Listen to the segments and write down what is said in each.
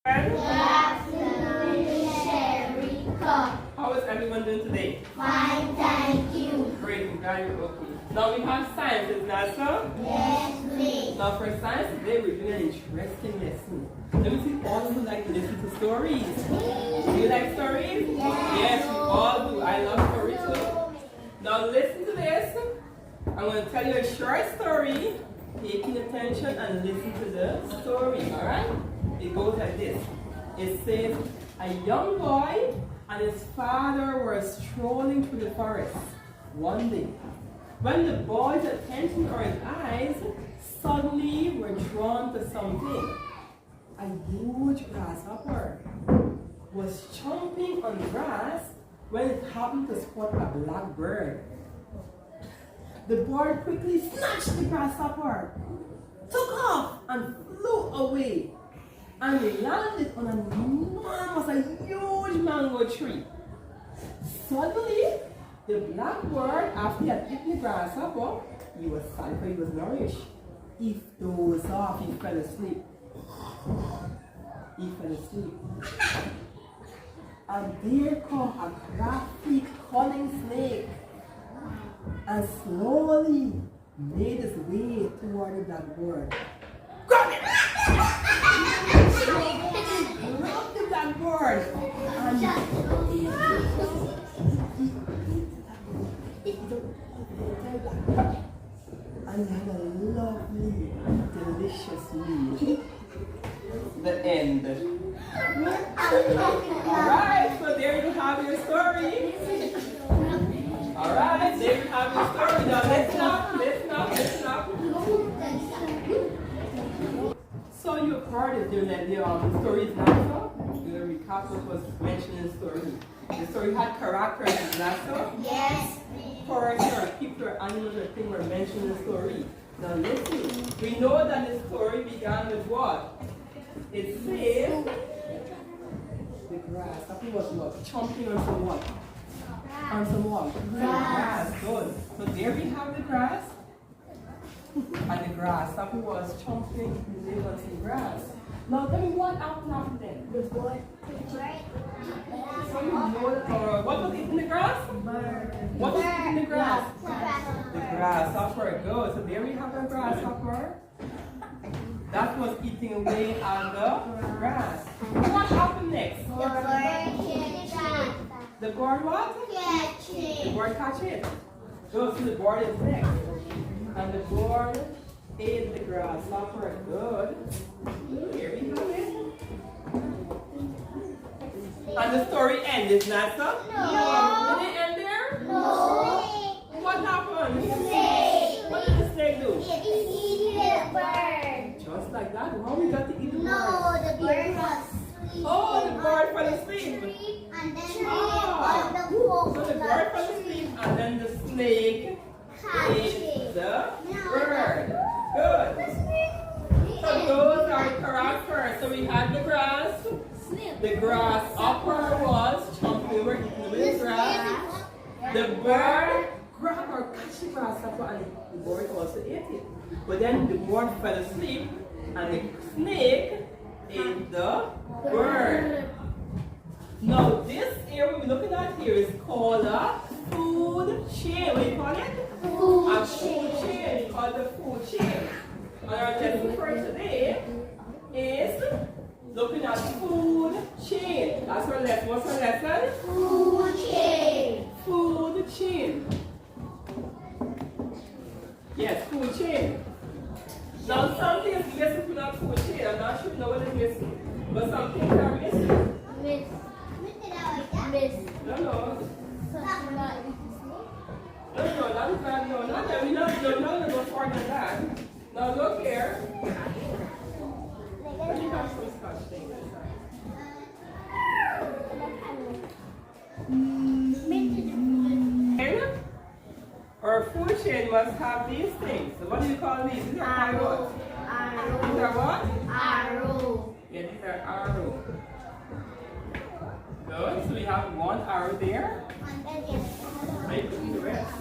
How is everyone doing today? Fine, thank you. Great, I'm glad you're okay. Now we have science, isn't that so? Yes, please. Now for science today we're doing an interesting lesson. Let me see if all of you like to listen to stories. Do you like stories? Yes, we all do. I love stories too. Now listen to this. I'm going to tell you a short story. Taking attention and listen to the story, alright? It goes like this. It says, a young boy and his father were strolling through the forest one day, when the boy's attention or his eyes suddenly were drawn to something. A huge grasshopper was chomping on the grass when it happened to spot a black bird. The boy quickly snatched the grasshopper, took off and flew away, and landed on an enormous, a huge mango tree. Suddenly, the black bird, after he had eaten the grasshopper, he was satisfied, he was nourished. He dozed off, he fell asleep. He fell asleep. And there come a crafty, cunning snake, and slowly made his way toward the black bird. Grab it! Grab the black bird and had a lovely, delicious meal. The end. Alright, so there you have your story. Alright, there you have your story. Now listen up. So you've heard it, the story is not so? You're going to recap what was mentioned in the story. The story had characters, is that so? Yes. Person or people or animals or things were mentioned in the story. Now listen, we know that the story began with what? It says the grass. That was what? Chomping on some what? On some what? Grass. Good. So there we have the grass. And the grass. That was chomping on some grass. Now tell me what happened then? The boy. So you know that, what was eating the grass? What was eating the grass? The grasshopper. Good. So there we have a grasshopper. That was eating away on the grass. What happened next? The bird catch The bird what? it. The bird catch it. Good. So the bird is next. And the bird ate the grasshopper. Good. Here we have it. And the story ended, not so? No. Did it end there? No. What happened? Snake. What did the snake do? It eating the bird. Just like that. How we got to eat the bird? No, the bird was asleep. Oh, the bird fell asleep. And then Ah. the wolf. So the bird fell asleep and then the snake ate the bird. Good. So those are the characters. So we had the grass. The grasshopper was chomping over, eating away the grass. The bird grabbed or catch the grasshopper and the bird also ate it. But then the bird fell asleep and the snake ate the bird. Now this area we're looking at here is called a food chain. What do you call it? A food chain. It's called the food chain. And our lesson for today is looking at food chain. That's our lesson. What's our lesson? Food chain. Food chain. Yes, food chain. Now something is missing from that food chain. I'm not sure you know what is missing. But some things are missing. Miss. No, no. Something about No, that is not, no, not that. We don't go farther than that. Now look here. Let me have some scotch thing inside. Our food chain must have these things. So what do you call these? These are called what? These are what? arrow. Yeah, these are arrow. Good. So we have one arrow there. Right, put the rest.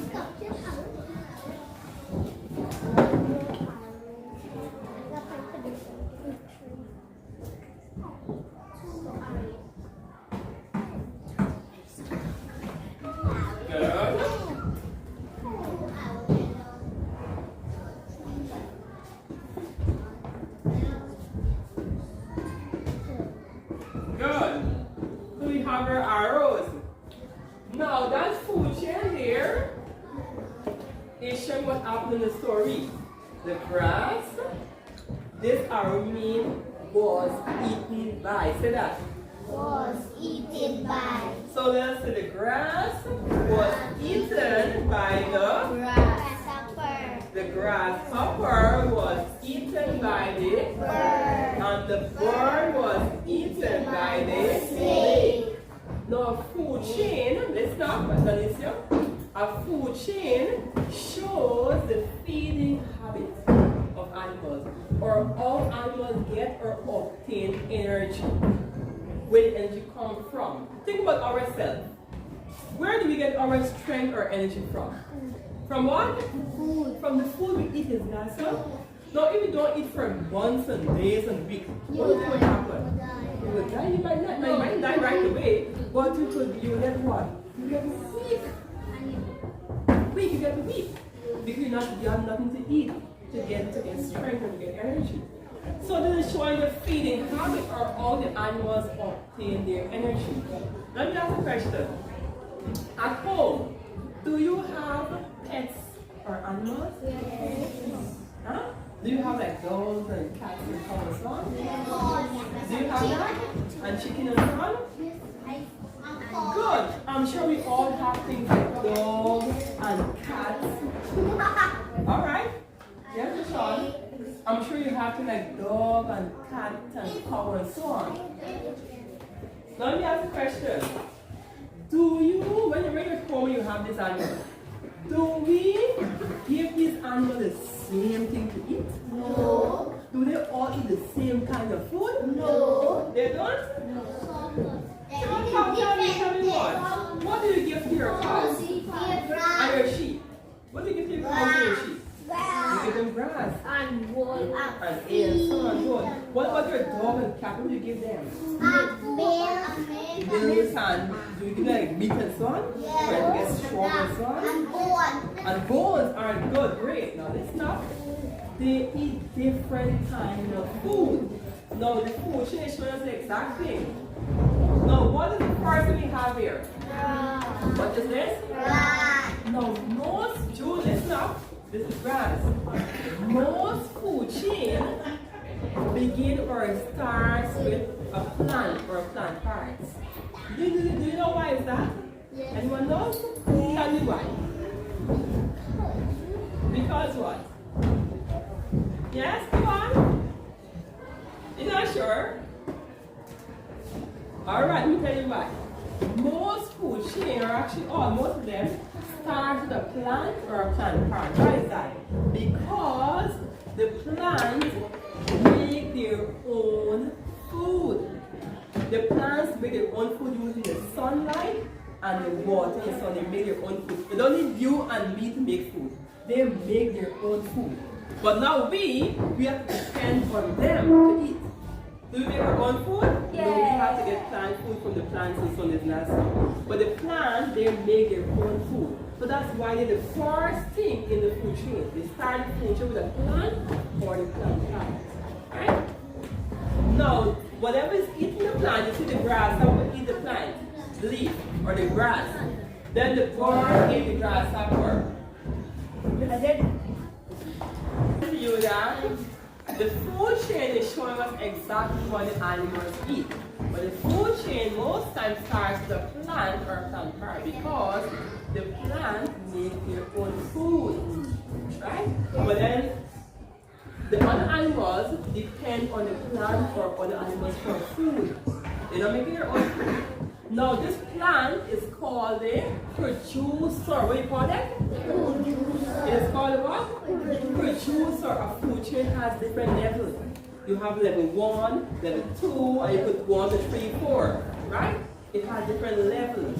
Good. Good. So we have our arrows. Now that food chain there is showing what happened in the story. The grass, this arrow mean was eaten by. Say that. Was eaten by So let's say the grass was eaten by grasshopper. the grasshopper was eaten by the Bird. and the bird was eaten by the Snake. Now, food chain, let's talk about Alicia. A food chain shows the feeding habit of animals, or how animals get or obtain energy. Where the energy comes from. Think about ourselves. Where do we get our strength or energy from? From what? Food. From the food we eat is natural. Now, if you don't eat for months and days and weeks, what do you think will happen? You will die. You might not. You might die right away, but you get what? You get weak. Weak. You get weak because you have nothing to eat to get strength and to get energy. So this is showing the feeding habit or how the animals obtain their energy. Let me ask a question. At home, do you have pets or animals? Huh? Do you have like dogs and cats and so on and so on? Do you have that? And chicken and so on? Good. I'm sure we all have things like dogs and cats. Alright? Yes, Sean. I'm sure you have things like dog and cat and cow and so on. Now let me ask a question. Do you, when you're at home, you have this animal, do we give these animals the same thing to eat? No. Do they all eat the same kind of food? No. They don't? Tell me what? What do you give to your cows and your sheep? What do you give to your cows and your sheep? You give them grass And wool. and hay and so on and so on. What about your dog and cat? What do you give them? Milk and do you give them like meat and so on? For them to get strong and so on? And bones are good, great. Now listen up. They eat different kind of food. Now the food chain is showing us the exact thing. Now what is the first thing we have here? What is this? Now most, Jude, listen up. This is grass. Most food chain begin or starts with a plant or plant parts. Do you know why is that? Anyone knows? Tell me why. Because what? Yes, come on. You're not sure? Alright, let me tell you why. Most food chain, or actually most of them, start with a plant or a plant part. Why is that? Because the plants make their own food. The plants make their own food using the sunlight and the water and so they make their own food. They don't need you and me to make food. They make their own food. But now we have to depend on them to eat. Do we make our own food? Yeah. No, we have to get plant food from the plants and so is natural. But the plants, they make their own food. So that's why they're the first thing in the food chain. They start the food chain with a plant or the plant part. Right? Now, whatever is eating the plant, you see the grass, that will eat the plant, the leaf, or the grass. Then the bird ate the grasshopper. And then you that the food chain is showing us exactly what the animals eat. But the food chain most times starts with a plant or plant part because the plant make their own food. Right? But then the other animals depend on the plant or other animals for food. They're not making their own food. Now this plant is called a producer. What do you call that? It is called what? Producer. A food chain has different levels. You have level 1, level 2, and you could go on to 3, 4. Right? It has different levels.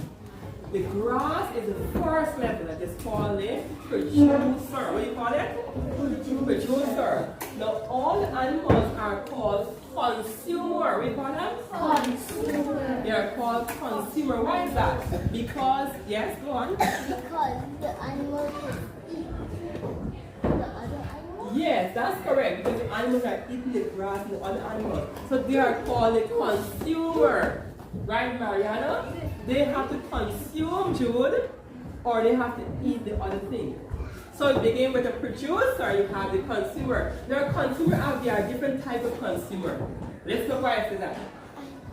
The grass is the first level that is called the producer. What do you call it? Producer. Now all animals are called consumer. What do you call them? Consumer. They are called consumer. Why is that? Because, yes, go on. Because the animals eat the other animals. Yes, that's correct. Because the animals are eating the grass and the other animals. So they are called the consumer. Right, Mariana? They have to consume, Jude, or they have to eat the other thing. So you begin with a producer, you have the consumer. Now, consumer out there are different types of consumer. Let's go right to that.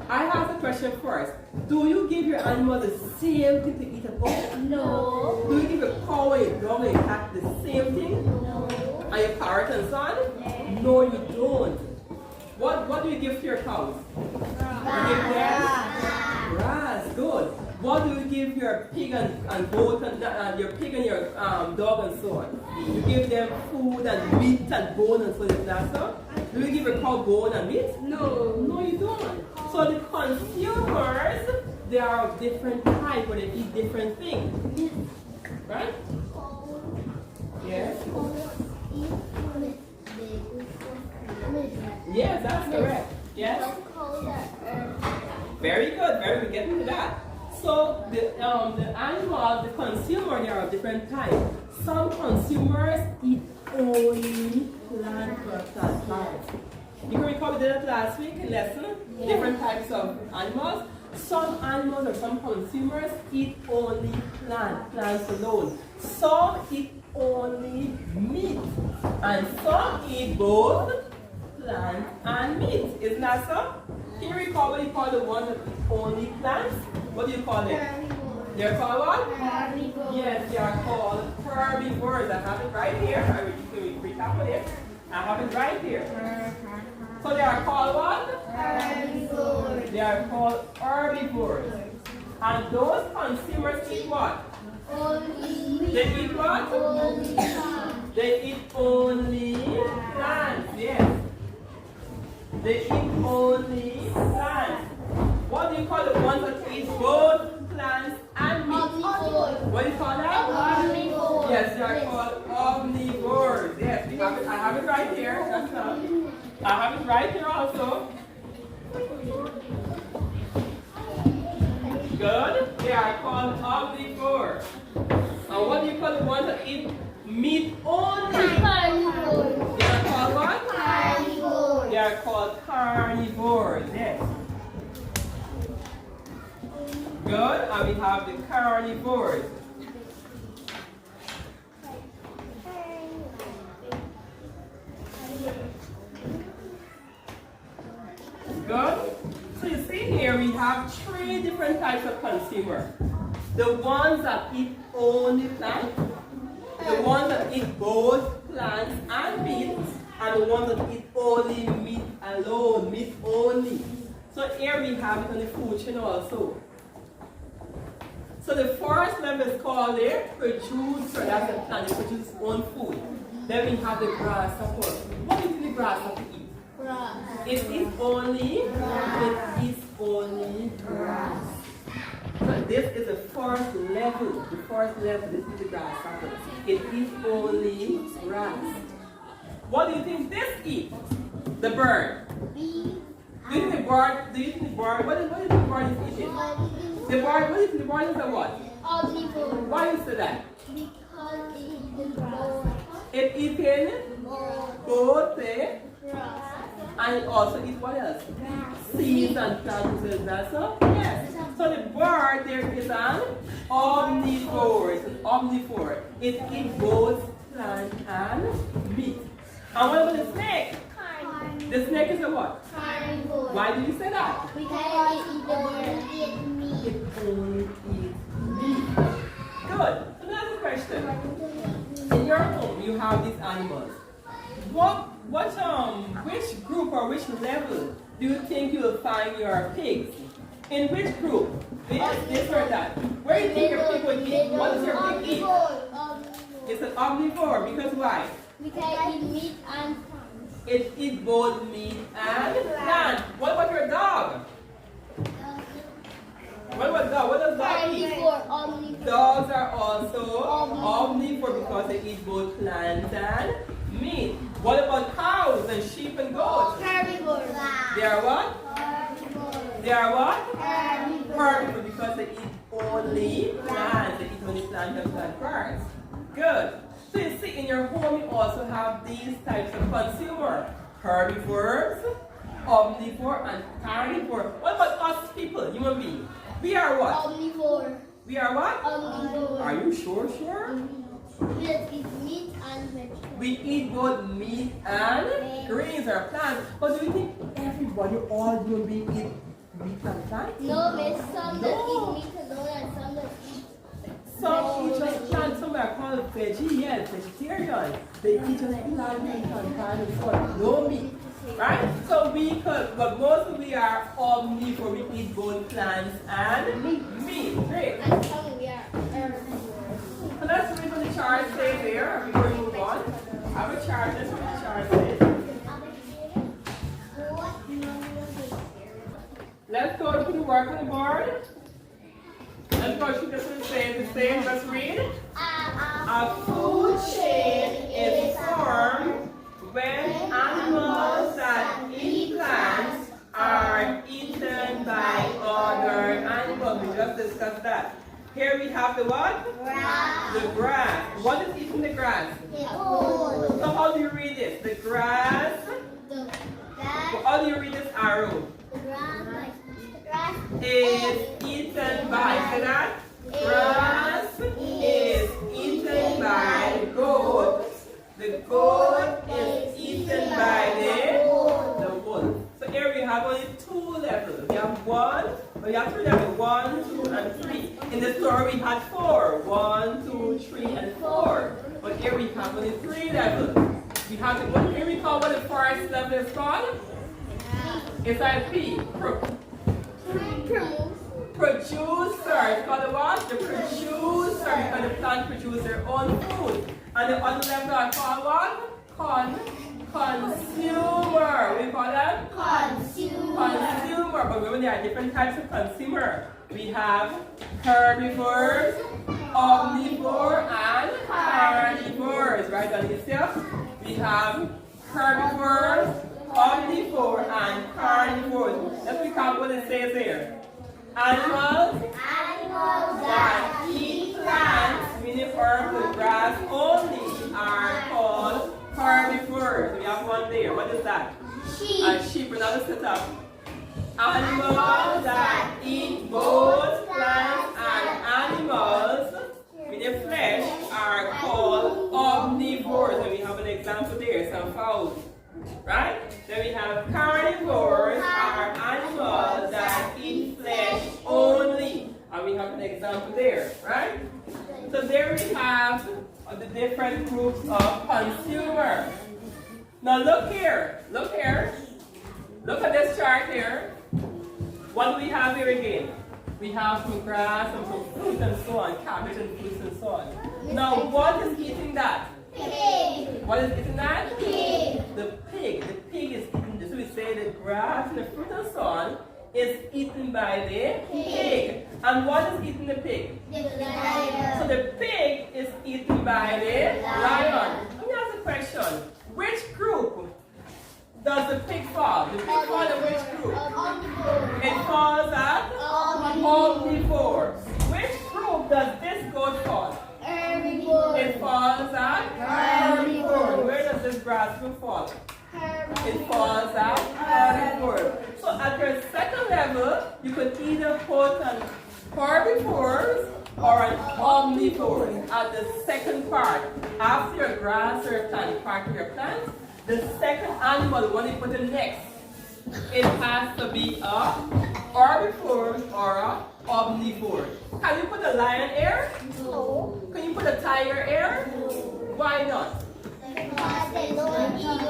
I have the question first. Do you give your animal the same thing to eat at all? No. Do you give a cow and a dog and a cat the same thing? No. And your parrot and so on? No, you don't. What do you give to your cows? You give them grass. Good. What do you give your pig and goat and your pig and your dog and so on? You give them food and meat and bone and so on. That's so? Do you give a cow bone and meat? No. No, you don't. So the consumers, they are of different type, but they eat different things. Right? Yes. Yes, that's correct. Yes. Very good. Very good. Getting to that. So the animal, the consumer, they are of different types. Some consumers eat only plant products. You can recall we did it last week in lesson. Different types of animals. Some animals or some consumers eat only plants alone. Some eat only meat, and some eat both plant and meat. Isn't that so? Can you recall what you call the ones that eat only plants? What do you call it? They're called what? Herbivores. Yes, they are called herbivores. I have it right here. Can we recap it? I have it right here. So they are called what? Herbivores. They are called herbivores. And those consumers eat what? Only meat. They eat what? Only plants. They eat only plants. Yes. They eat only plants. What do you call the ones that eat both plants and meat? Omnivores. What do you call that? Omnivores. Yes, they are called omnivores. Yes, we have it. I have it right here. That's all. I have it right here also. Good. They are called omnivores. And what do you call the ones that eat meat only? Carnivores. They are called what? Carnivores. They are called carnivores. Yes. Good. And we have the carnivores. Good. So you see here we have three different types of consumer. The ones that eat only plants, the ones that eat both plants and meat, and the ones that eat only meat alone, meat only. So here we have it on the food chain also. So the first level is called a producer. That's the plant, it produces its own food. Then we have the grasshopper. What do you think the grasshopper eats? Grass. It eats only Grass. it eats only grass. So this is the first level. The first level, this is the grasshopper. It eats only grass. What do you think this eats? The bird. Bee. Do you think the bird? Do you think the bird? What do you think the bird is eating? The bird. What do you think the bird is a what? Omnivore. Why you say that? Because it eats the grass. It eating both the Grass. and it also eats what else? Seeds and plants. Is that so? Yes. So the bird there is an omnivore. It's an omnivore. It eats both plant and meat. And what about the snake? Carnivore. The snake is a what? Carnivore. Why do you say that? Because it eats the bird. It meat. It only eats meat. Good. So that's the question. In your home, you have these animals. Which group or which level do you think you will find your pigs? In which group? This or that? Where do you think your pig would eat? What does your pig eat? It's an omnivore because why? Because it eats meat and plants. It eats both meat and plant. What about your dog? What about dog? What does dog eat? Carnivore. They are what? Herbivore. Herbivore because they eat only plants. They eat only plants and plant parts. Good. So you see in your home you also have these types of consumer. Herbivores, omnivore, and carnivore. What about us people, human beings? We are what? Omnivore. We are what? Omnivore. Are you sure? We eat meat and vegetables. We eat both meat and greens or plants. But do you think everybody, all human beings eat meat and plants? No, miss, some that No. eat meat alone and some that eat. Some eat just plants, some are called veggie, yes, vegetarian. They eat just plant, meat and plants, but no meat. Right? So we could, but most we are omnivore. We eat both plants and meat. Great. And some we are herbivores. So let's read what the chart says there before we move on. I have a chart, let's read what the chart says. Let's go to the work on the board. Let's go through this one says the same. Let's read. A food chain is formed when animals that eat plants are eaten by other animals. We just discussed that. Here we have the what? Grass. The grass. What is eating the grass? Food. So how do you read this? The grass. The grass. How do you read this arrow? The grass Is eaten by. Say that? Grass is eaten by the goat. The goat is eaten by the wolf. So here we have only two levels. We have one, we have three levels. 1, 2, and 3. In the story we had 4. 1, 2, 3, and 4. But here we have only 3 levels. We have the one here we call what the first level is called? It's like P. Producer. It's called the what? The producer. Because the plant produces their own food. And the other level are called what? Consumer. We call them? Consumer. But remember there are different types of consumer. We have herbivores, omnivore, and carnivores. Right, Alicia? We have herbivores, omnivore, and carnivores. Let's recap what it says here. Animals that eat plants, meaning herb with grass only, are called herbivores. We have one there. What is that? A sheep. Another set up. Animals that eat both plants and animals, meaning flesh, are called omnivores. And we have an example there, some fowls. Right? Then we have carnivores, are animals that eat flesh only. And we have an example there, right? So there we have the different groups of consumers. Now look here, look here. Look at this chart here. What do we have here again? We have some grass and some fruit and so on, cabbage and fruits and so on. Now what is eating that? Pig. What is eating that? Pig. The pig. The pig is eating this. So we say the grass and the fruit and so on is eaten by the pig. And what is eating the pig? The lion. So the pig is eaten by the lion. Let me ask a question. Which group does the pig fall? The pig fall in which group? Omnivore. It falls at omnivore. Which group does this goat fall? Herbivore. It falls at herbivore. Where does this grass group fall? It falls at herbivore. So at your second level, you could either put an herbivores or an omnivore at the second part. After your grass or plant part of your plant, the second animal, when you put it next, it has to be a herbivore or a omnivore. Can you put a lion here? No. Can you put a tiger here? Why not? Because they don't eat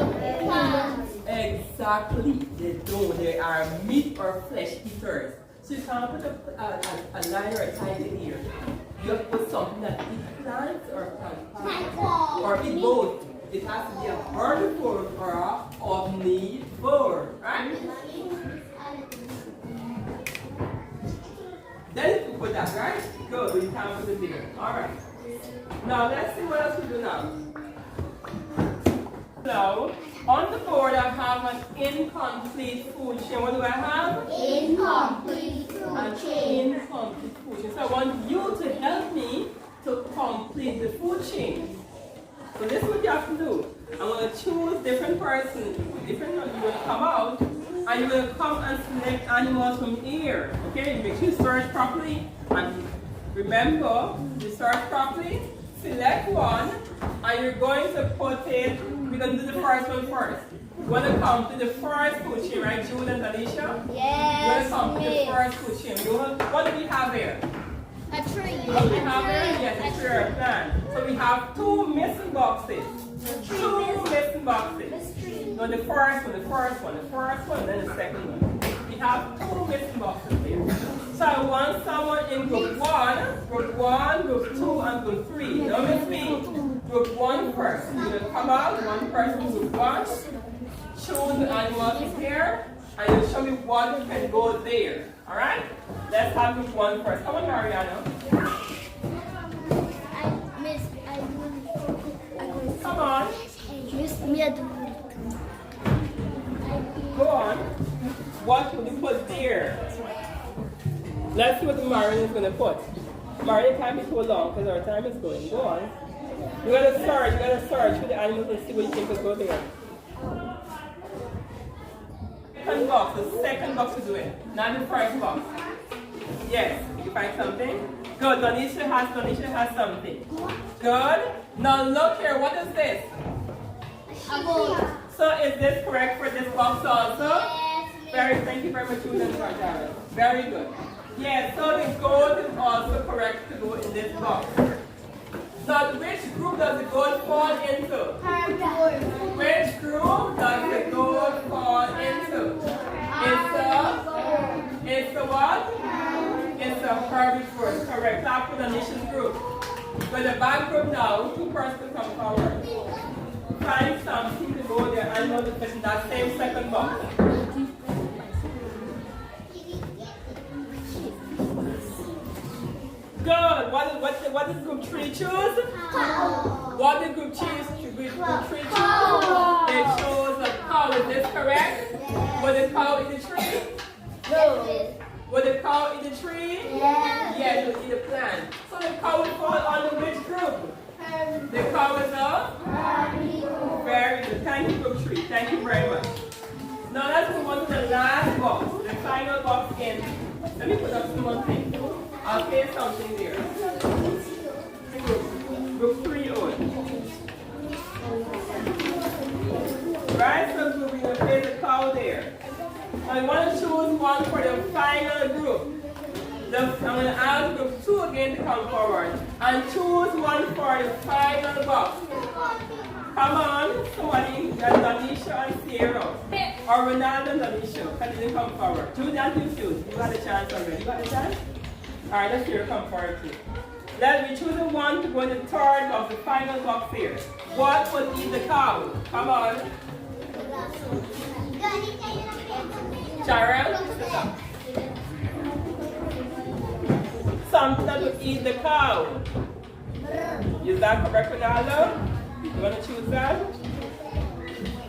plants. Exactly, they don't. They are meat or flesh eaters. So you can't put a lion or a tiger here. You have to put something that eats plants or plants. Or eat both. It has to be a herbivore or a omnivore, right? Then you can put that, right? Good, we can't put it there. Alright. Now let's see what else we do now. So, on the board I have an incomplete food chain. What do I have? Incomplete. I want you to help me to complete the food chain. So this is what you have to do. I'm going to choose different persons, different ones. You're going to come out, and you're going to come and select animals from here. Okay, make sure you search properly. And remember, you search properly, select one, and you're going to put it, we're going to do the first one first. You want to come to the first food chain, right, Jude and Tanisha? Yes. You want to come to the first food chain. What do we have here? A tree. What do we have here? Yes, a tree plan. So we have two missing boxes. Two missing boxes. No, the first one, then the second one. We have two missing boxes here. So I want someone in group 1, group 2, and group 3. Don't miss me. Group 1 first. You're going to come out, one person, group 1. Choose the animals from here, and you show me what can go there. Alright? Let's have group 1 first. Come on, Mariana. Come on. Go on. What will you put there? Let's see what Marion is going to put. Marion can't be too long because our time is going. Go on. You gotta search for the animals and see what you think will go there. Second box, the second box to do it, not the first box. Yes, you find something? Good, Donisha has something. Good. Now look here, what is this? A boat. So is this correct for this box also? Yes, Thank you very much, Julian. Very good. Yes, so the gold is also correct to go in this box. Now which group does the gold fall into? Herbivore. Which group does the gold fall into? It's the what? It's the herbivore. Correct. Clap for the nation's group. For the back group now, two persons come forward. Find something to go there and know the person that same second box. Good. What did group 3 choose? What did group 3 choose? It chose a cow. Is this correct? Was the cow in the tree? No. Was the cow in the tree? Yes, it was in the plant. So the cow will fall under which group? The cow is a? Very good. Thank you, group 3. Thank you very much. Now let's move on to the last box, the final box in. Let me put up some one thing. I'll say something there. Group 3 on. Right, so we're going to place the cow there. I want to choose one for the final group. I'm going to ask group 2 again to come forward. And choose one for the final box. Come on, somebody, Danisha and Sierra. Or Ronaldo and Danisha. Can you come forward? Julian, you got a chance already. You got a chance? Alright, let's hear come forward too. Let me choose the one to go in the third box, the final box here. What would eat the cow? Come on. Sharon? Something that would eat the cow. Is that correct, Ronaldo? You want to choose that?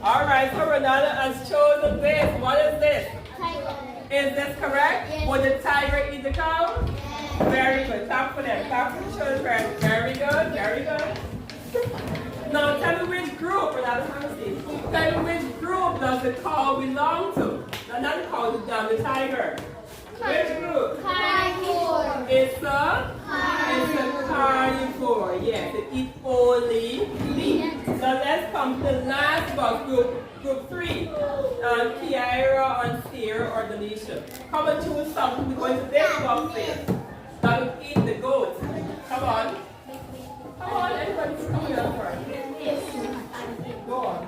Alright, so Ronaldo has chosen this. What is this? Is this correct? Yes. Would the tiger eat the cow? Yes. Very good. Clap for them. Clap for the children. Very good. Very good. Now tell me which group, tell me which group does the cow belong to? No, not the cow, the tiger. Which group? Carnivore. It's a carnivore. Yes, it eats only meat. Now let's come to the last box, group 3. Kiara and Sierra or Denisha. Come and choose something to go into this box there. That will eat the goat. Come on. Come on, everybody's coming up first. Go on.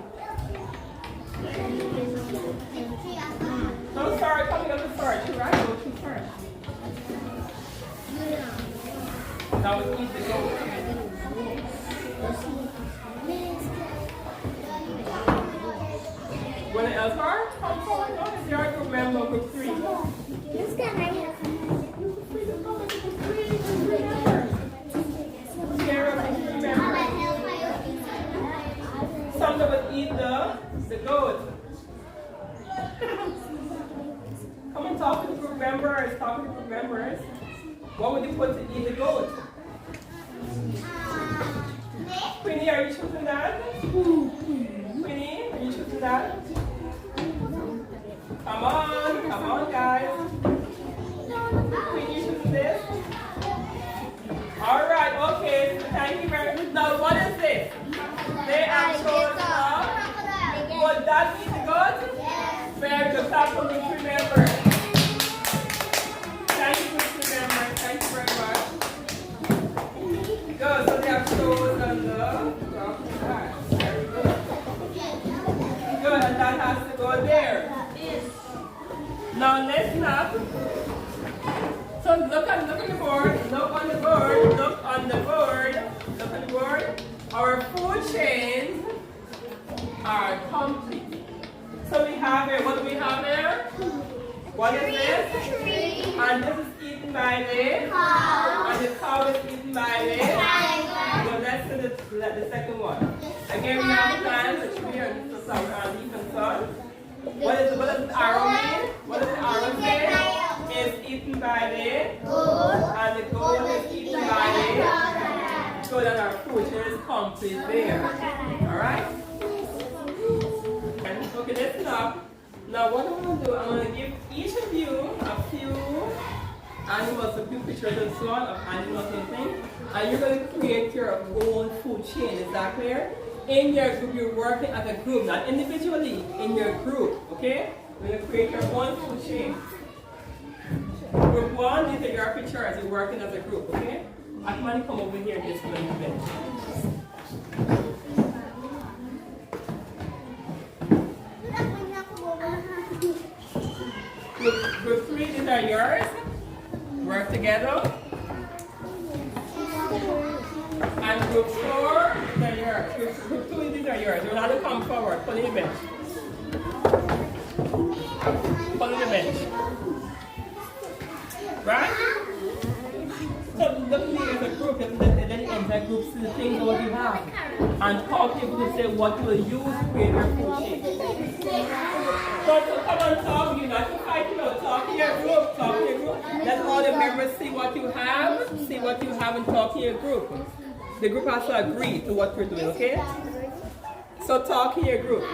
No, sorry, coming up first. You're right, go to first. That will eat the goat. What else are? Come forward. No, it's your group member, group 3. Something would eat the goat. Come and talk to the group members. Talk to the group members. What would you put to eat the goat? Queenie, are you choosing that? Queenie, are you choosing that? Come on, guys. Queenie, you choosing this? All right, okay. Thank you very much. Now, what is this? They are chosen of. Would that be the goat? Yes. Very good. Clap for me to remember. Thank you for remembering. Thank you very much. Good. So they have chosen the. Very good. Good, and that has to go there. Now listen up. So look on the board, look on the board, look on the board, look on the board. Our food chains are complete. So we have here, what do we have here? What is this? And this is eaten by the cow. And the cow is eaten by the tiger. So let's do the second one. Again, we have the plants, the tree, and the flower, and leaf and sun. What does the arrow mean? What does the arrow say? It's eaten by the goat, and the goat is eaten by the so that our food is complete there. Alright? Okay, listen up. Now what I'm going to do, I'm going to give each of you a few animals, a few pictures and so on of animals and things. And you're going to create your own food chain. Is that clear? In your group, you're working as a group, not individually, in your group, okay? You're going to create your own food chain. Group 1, these are your pictures, you're working as a group, okay? I can come over here just a little bit. Group 3, these are yours. Work together. And group 4, these are yours. Group 2, these are yours. You'll have to come forward. Pull in the bench. Pull in the bench. Right? So look at me as a group, and then you enter groups to the things what you have. And talk to you to say what you will use to create your food chain. So come on, talk, you're not to fight, you know, talk to your group, talk to your group. Let all the members see what you have and talk to your group. The group has to agree to what we're doing, okay? So talk to your group.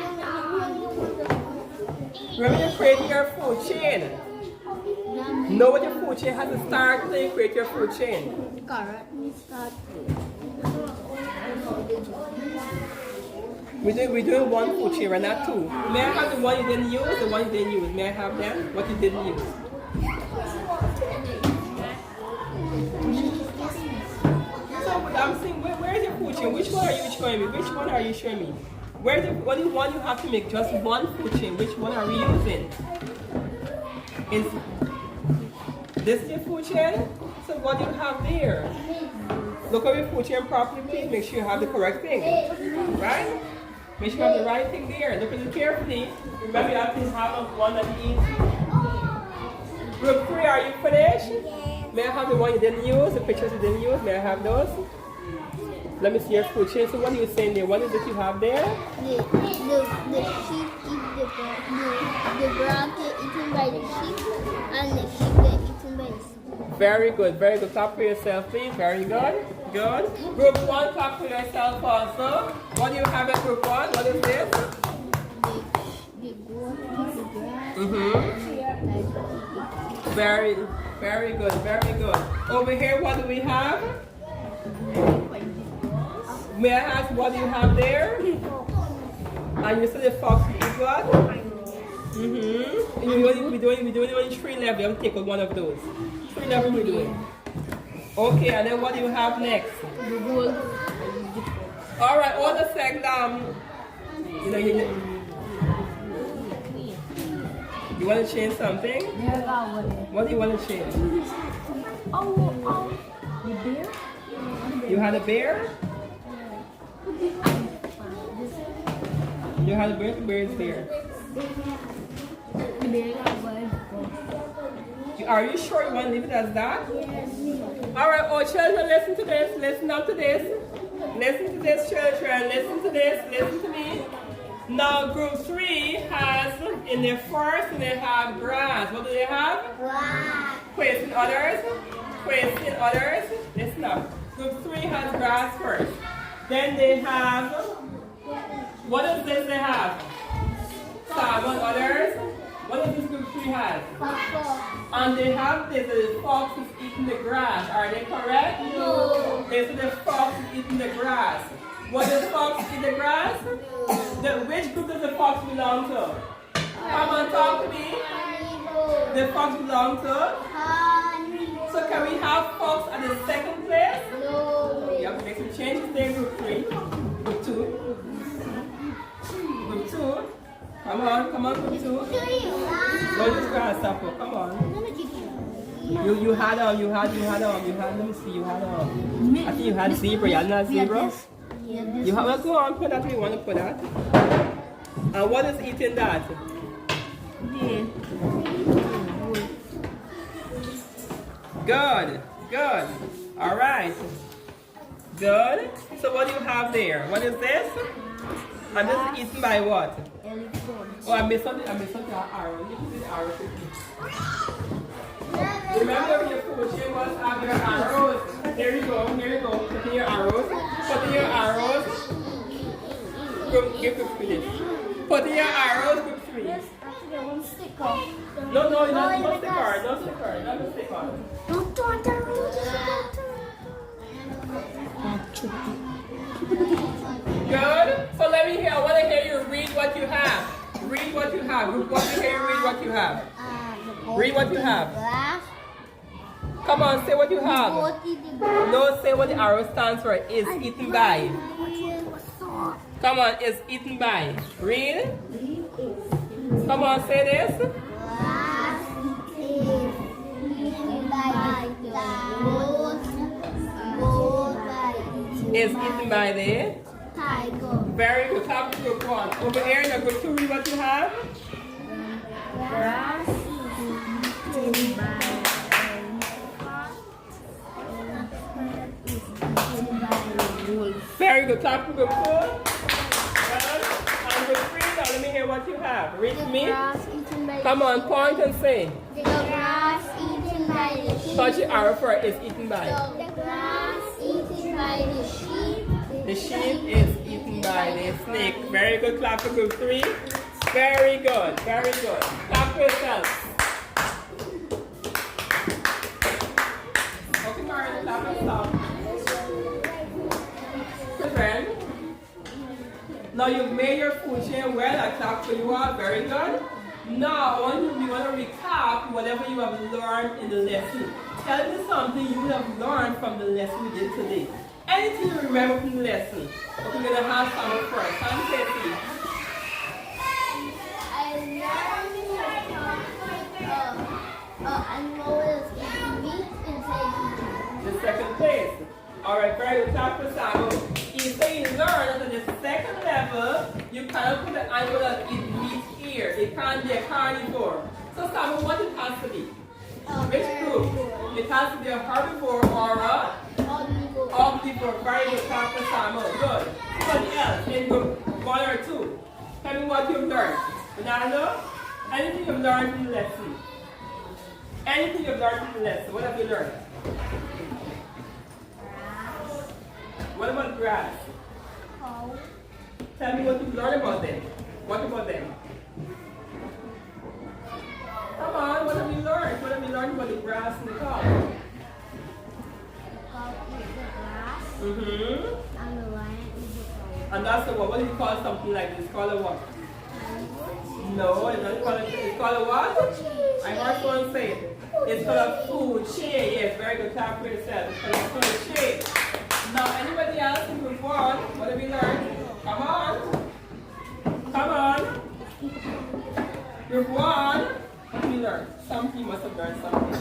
Remember you're creating your food chain. Know what your food chain has to start until you create your food chain. We're doing one food chain, right? Not two. May I have the one you didn't use, the one you didn't use? May I have them? What you didn't use? So I'm saying, where is your food chain? Which one are you showing me? Which one are you showing me? Where's the only one you have to make just one food chain? Which one are we using? Is this your food chain? So what do you have there? Look at your food chain properly, please. Make sure you have the correct thing. Right? Make sure you have the right thing there. Look at it carefully. Remember you have to have one that you eat. Group 3, are you finished? May I have the one you didn't use? The pictures you didn't use? May I have those? Let me see your food chain. So what are you saying there? What is it you have there? The sheep eat the ground get eaten by the sheep, and the sheep get eaten by the sheep. Very good, very good. Clap for yourself, please. Very good. Good. Group 1, clap for yourself also. What do you have at group 1? What is this? The goat eats the grass. Very good, very good. Over here, what do we have? May I ask what do you have there? And you said the fox eats what? We're doing only 3 levels. You have to take out one of those. 3 levels we're doing. Okay, and then what do you have next? Alright, all the second, you want to change something? What do you want to change? The bear? You had a bear? You had a bear? The bear is there. The bear got one. Are you sure you want to leave it as that? Yes. Alright, oh children, listen to this. Listen up to this. Listen to this, children. Listen to this. Listen to me. Now, group 3 has, in their first, they have grass. What do they have? Grass. Wait, in others? question others. Listen up. Group 3 has grass first. Then they have, what is this they have? Salmon, others. What does this group 3 have? And they have this, the fox is eating the grass. Are they correct? No. They say the fox is eating the grass. What does fox eat the grass? Which group does the fox belong to? Come on, talk to me. The fox belong to? So can we have fox at the second place? No. You have to make some changes there, group 3. Group 2. Group 2. Come on, group 2. Go this grasshopper, come on. You had let me see, you had I think you had zebra, you had not zebra? You have, well, go on, put that where you want to put that. And what is eating that? Good, good. All right. Good. So what do you have there? What is this? And this is eaten by what? Oh, I missed something. Arrow. You can do the arrow quickly. Remember your coaching was have your arrows. Here you go. Put in your arrows. Give group 3. Put in your arrows, group 3. No, not sticker. Not sticker. Good. So let me hear. I want to hear you read what you have. Read what you have. Group 1 to hear you read what you have. Read what you have. Come on, say what you have. No, say what the arrow stands for. Is eaten by. Come on, is eaten by. Read. Come on, say this. Is eaten by the tiger. Very good. Clap to group 1. Over here in group 2, read what you have. Grass eaten by Very good. Clap to group 2. Good. And group 3, now let me hear what you have. Read to me. Come on, point and say. The grass eaten by the sheep. Touch the arrow for it is eaten by. The grass eaten by the sheep. The sheep is eaten by the snake. Very good. Clap for group 3. Very good. Very good. Clap for yourself. Okay, Mario, clap for yourself. Friend. Now you've made your food chain well. I clap for you all. Very good. Now we want to recap whatever you have learned in the lesson. Tell me something you have learned from the lesson we did today. Anything you remember from the lesson? Okay, we're going to have some first. I know it's meat inside the second place. Alright, very good. Clap for Samuel. You say you learn that at the second level, you cannot put an animal that eat meat here. It can't be a carnivore. So Samuel, what it has to be? Which group? It has to be a herbivore or a omnivore. Very good. Clap for Samuel. Good. Somebody else in group 1 or 2. Tell me what you've learned. Banana? Anything you've learned from the lesson? Anything you've learned from the lesson? What have you learned? What about grass? cow. Tell me what you've learned about them. What about them? Come on, what have you learned? What have you learned about the grass and the cow? The cow eats the grass Mm-hmm. and the lion eats the flower. And that's the what do you call something like this? Call it what? No, it's not called it's called a what? I heard someone say it. It's called a food chain. Yes, very good. Clap for yourself. It's called a food chain. Now, anybody else can move on? What have you learned? Come on. Come on. Group 1. What have you learned? Something you must have learned something.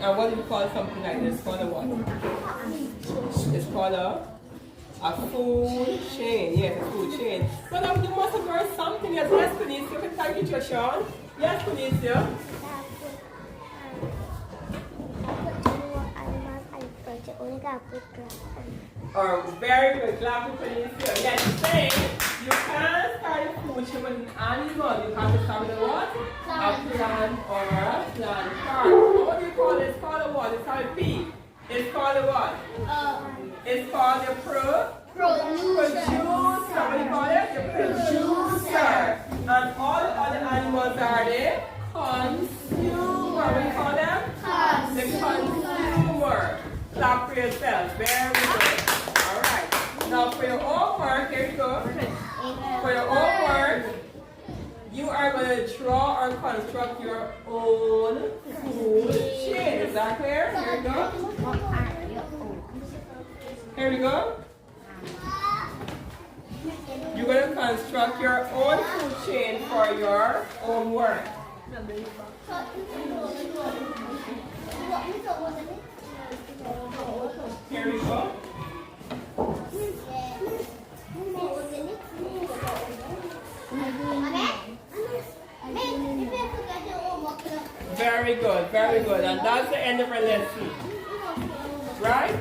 And what do you call something like this? It's called a what? It's called a food chain. Yes, a food chain. But you must have learned something. Yes, Felicia. You can thank you, Sean. Yes, Felicia. Very good. Clap for Felicia. Yes, say you animal, you have to start with a what? A plant or a plant part. What do you call it? It's called a what? It's called a P. It's called a what? It's called a producer. What do you call it? The producer. And all the other animals are the consumer. What do you call them? The consumer. Clap for yourself. Very good. Alright. Now for your homework, here you go. For your homework, you are going to draw or construct your own food chain. Is that clear? Here we go. Here we go. You're going to construct your own food chain for your homework. Here we go. Very good, very good. And that's the end of our lesson. Right?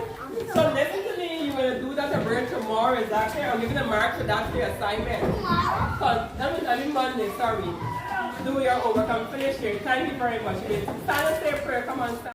So listen to me, you're going to do that again tomorrow, is that clear? Or you're going to mark so that's the assignment. I mean Monday, sorry. Do your homework and finish here. Thank you very much. Stand and say a prayer. Come on, stand.